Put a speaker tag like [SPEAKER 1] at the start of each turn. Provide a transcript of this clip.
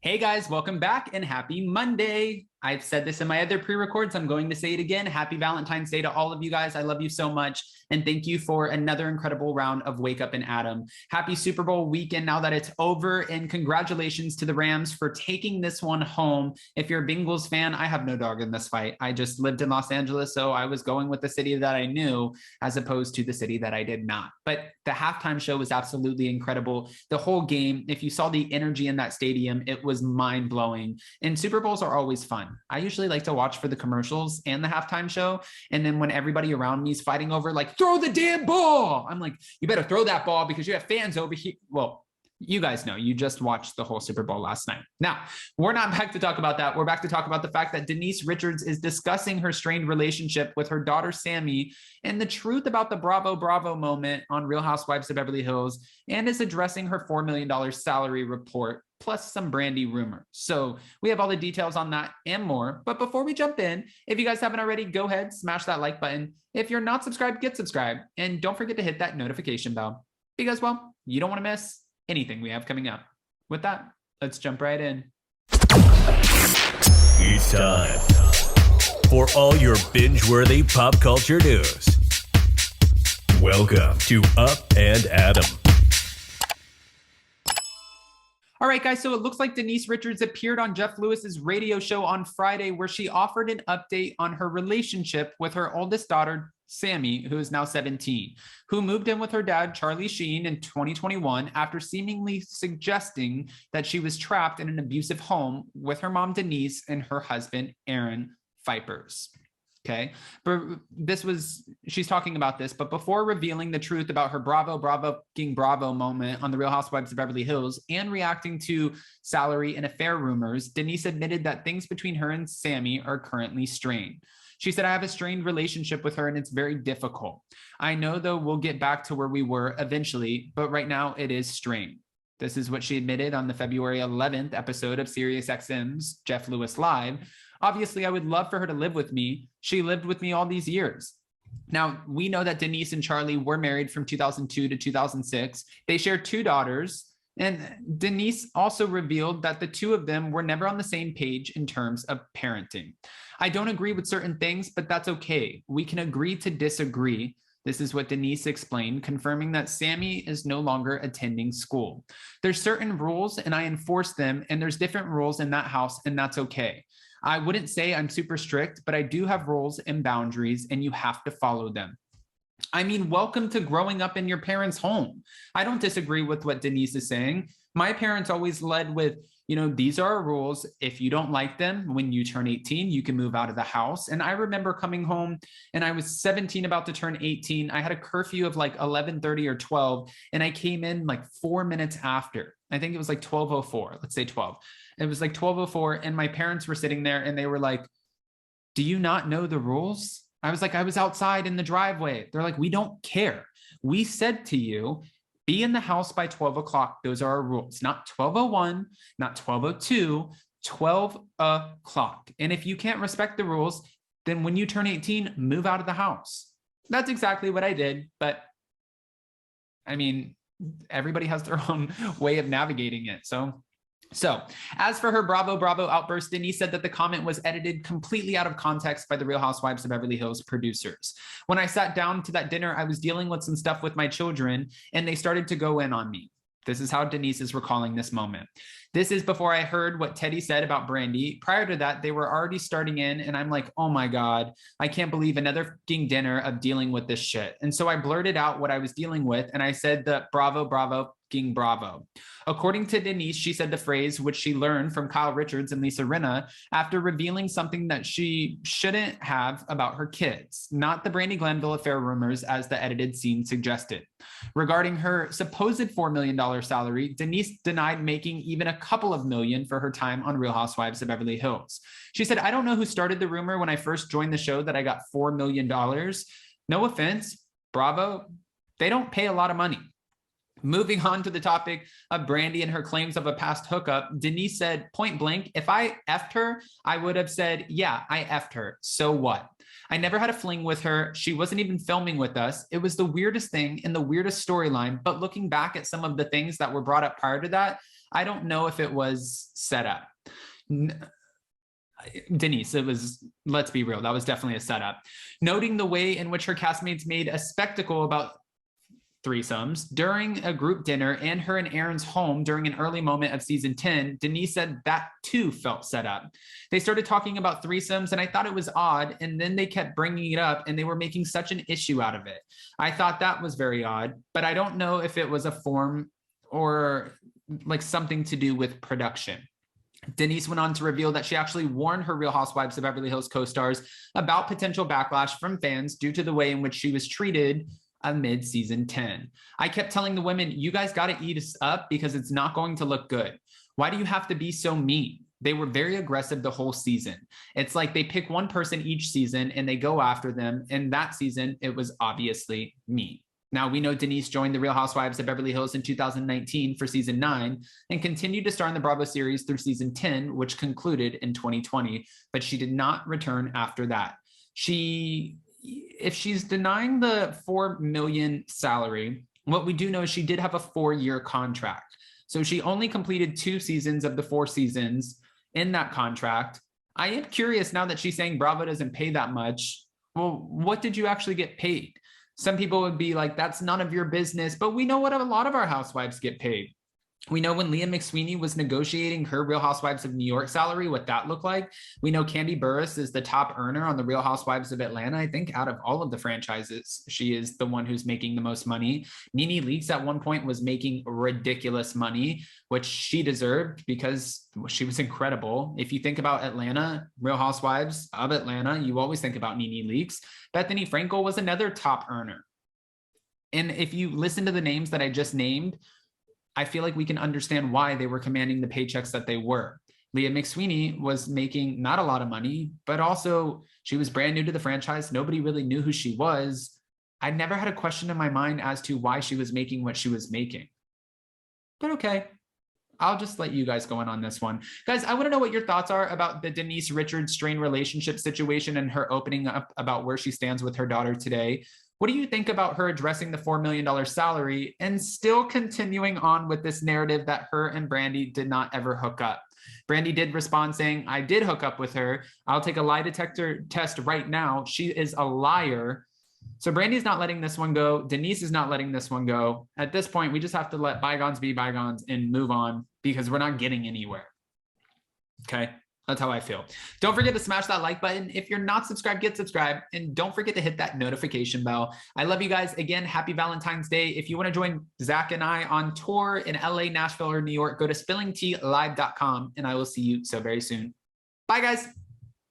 [SPEAKER 1] Hey guys, welcome back and happy Monday. I've said this in my other pre-records. I'm going to say it again. Happy Valentine's Day to all of you guys. I love you so much. And thank you for another incredible round of Wake Up and Adam. Happy Super Bowl weekend now that it's over. And congratulations to the Rams for taking this one home. If you're a Bengals fan, I have no dog in this fight. I just lived in Los Angeles, so I was going with the city that I knew as opposed to the city that I did not. But the halftime show was absolutely incredible. The whole game, if you saw the energy in that stadium, it was mind-blowing. And Super Bowls are always fun. I usually like to watch for the commercials and the halftime show. And then when everybody around me is fighting over, like, throw the damn ball, I'm like, you better throw that ball because you have fans over here. Well, you guys know, you just watched the whole Super Bowl last night. Now, we're not back to talk about that. We're back to talk about the fact that Denise Richards is discussing her strained relationship with her daughter, Sammy, and the truth about the Bravo, Bravo moment on Real Housewives of Beverly Hills, and is addressing her $4 million salary report, plus some Brandi rumors. So we have all the details on that and more. But before we jump in, if you guys haven't already, go ahead, smash that like button. If you're not subscribed, get subscribed. And don't forget to hit that notification bell because, well, you don't want to miss anything we have coming up. With that, let's jump right in.
[SPEAKER 2] It's time for all your binge-worthy pop culture news. Welcome to Up and Adam.
[SPEAKER 1] All right, guys, so it looks like Denise Richards appeared on Jeff Lewis's radio show on Friday where she offered an update on her relationship with her oldest daughter, Sammy, who is now 17, who moved in with her dad, Charlie Sheen, in 2021 after seemingly suggesting that she was trapped in an abusive home with her mom, Denise, and her husband, Aaron Vipers. Okay, but she's talking about this, but before revealing the truth about her Bravo, Bravo moment on the Real Housewives of Beverly Hills and reacting to salary and affair rumors, Denise admitted that things between her and Sammy are currently strained. She said, I have a strained relationship with her and it's very difficult. I know, though, we'll get back to where we were eventually, but right now it is strained. This is what she admitted on the February 11th episode of SiriusXM's Jeff Lewis Live. Obviously, I would love for her to live with me. She lived with me all these years. Now, we know that Denise and Charlie were married from 2002 to 2006. They share two daughters. And Denise also revealed that the two of them were never on the same page in terms of parenting. I don't agree with certain things, but that's okay. We can agree to disagree. This is what Denise explained, confirming that Sammy is no longer attending school. There's certain rules and I enforce them, and there's different rules in that house, and that's okay. I wouldn't say I'm super strict, but I do have rules and boundaries, and you have to follow them. I mean, welcome to growing up in your parents' home. I don't disagree with what Denise is saying. My parents always led with, these are our rules. If you don't like them, when you turn 18, you can move out of the house. And I remember coming home and I was 17, about to turn 18. I had a curfew of like 11:30 or 12, and I came in like 4 minutes after. I think it was like 12:04, let's say 12. It was like 12:04, and my parents were sitting there and they were like, do you not know the rules? I was like, I was outside in the driveway. They're like, we don't care. We said to you, be in the house by 12 o'clock. Those are our rules, not 12:01, not 12:02, 12 o'clock. And if you can't respect the rules, then when you turn 18, move out of the house. That's exactly what I did. But I mean, everybody has their own way of navigating it. So as for her Bravo, Bravo outburst, Denise said that the comment was edited completely out of context by the Real Housewives of Beverly Hills producers. When I sat down to that dinner, I was dealing with some stuff with my children, and they started to go in on me. This is how Denise is recalling this moment. This is before I heard what Teddy said about Brandi. Prior to that, they were already starting in, and I'm like, oh my God, I can't believe another fucking dinner of dealing with this shit. And so I blurted out what I was dealing with, and I said that Bravo, Bravo, Bravo. According to Denise, she said the phrase, which she learned from Kyle Richards and Lisa Rinna, after revealing something that she shouldn't have about her kids, not the Brandi Glanville affair rumors as the edited scene suggested. Regarding her supposed $4 million salary, Denise denied making even a couple of million for her time on Real Housewives of Beverly Hills. She said, I don't know who started the rumor when I first joined the show that I got $4 million. No offense, Bravo, they don't pay a lot of money. Moving on to the topic of Brandi and her claims of a past hookup, Denise said point blank, if I effed her, I would have said, yeah, I effed her. So what? I never had a fling with her. She wasn't even filming with us. It was the weirdest thing and the weirdest storyline. But looking back at some of the things that were brought up prior to that, I don't know if it was set up. Denise, it was, let's be real, that was definitely a setup. Noting the way in which her castmates made a spectacle about threesomes during a group dinner and her and Aaron's home during an early moment of season 10, Denise said that too felt set up. They started talking about threesomes and I thought it was odd, and then they kept bringing it up and they were making such an issue out of it. I thought that was very odd, but I don't know if it was a form or like something to do with production. Denise went on to reveal that she actually warned her Real Housewives of Beverly Hills co-stars about potential backlash from fans due to the way in which she was treated amid season 10. I kept telling the women, you guys got to eat us up because it's not going to look good. Why do you have to be so mean? They were very aggressive the whole season. It's like they pick one person each season and they go after them. And that season, it was obviously me. Now, we know Denise joined the Real Housewives of Beverly Hills in 2019 for season 9 and continued to star in the Bravo series through season 10, which concluded in 2020, but she did not return after that. If she's denying the $4 million salary, what we do know is she did have a 4-year contract. So she only completed 2 seasons of the 4 seasons in that contract. I am curious now that she's saying Bravo doesn't pay that much. Well, what did you actually get paid? Some people would be like, that's none of your business, but we know what a lot of our housewives get paid. We know when Leah McSweeney was negotiating her Real Housewives of New York salary, what that looked like. We know Kandi Burruss is the top earner on the Real Housewives of Atlanta. I think out of all of the franchises, she is the one who's making the most money. NeNe Leakes at one point was making ridiculous money, which she deserved because she was incredible. If you think about Atlanta, Real Housewives of Atlanta, you always think about NeNe Leakes. Bethany Frankel was another top earner. And if you listen to the names that I just named, I feel like we can understand why they were commanding the paychecks that they were. Leah McSweeney was making not a lot of money, but also she was brand new to the franchise. Nobody really knew who she was. I never had a question in my mind as to why she was making what she was making. But okay, I'll just let you guys go in on this one. Guys, I want to know what your thoughts are about the Denise Richards strained relationship situation and her opening up about where she stands with her daughter today. What do you think about her addressing the $4 million salary and still continuing on with this narrative that her and Brandi did not ever hook up? Brandi did respond saying, I did hook up with her. I'll take a lie detector test right now. She is a liar. So Brandi's not letting this one go. Denise is not letting this one go. At this point, we just have to let bygones be bygones and move on because we're not getting anywhere. Okay. That's how I feel. Don't forget to smash that like button. If you're not subscribed, get subscribed. And don't forget to hit that notification bell. I love you guys. Again, happy Valentine's Day. If you want to join Zach and I on tour in LA, Nashville, or New York, go to spillingtealive.com and I will see you so very soon. Bye, guys.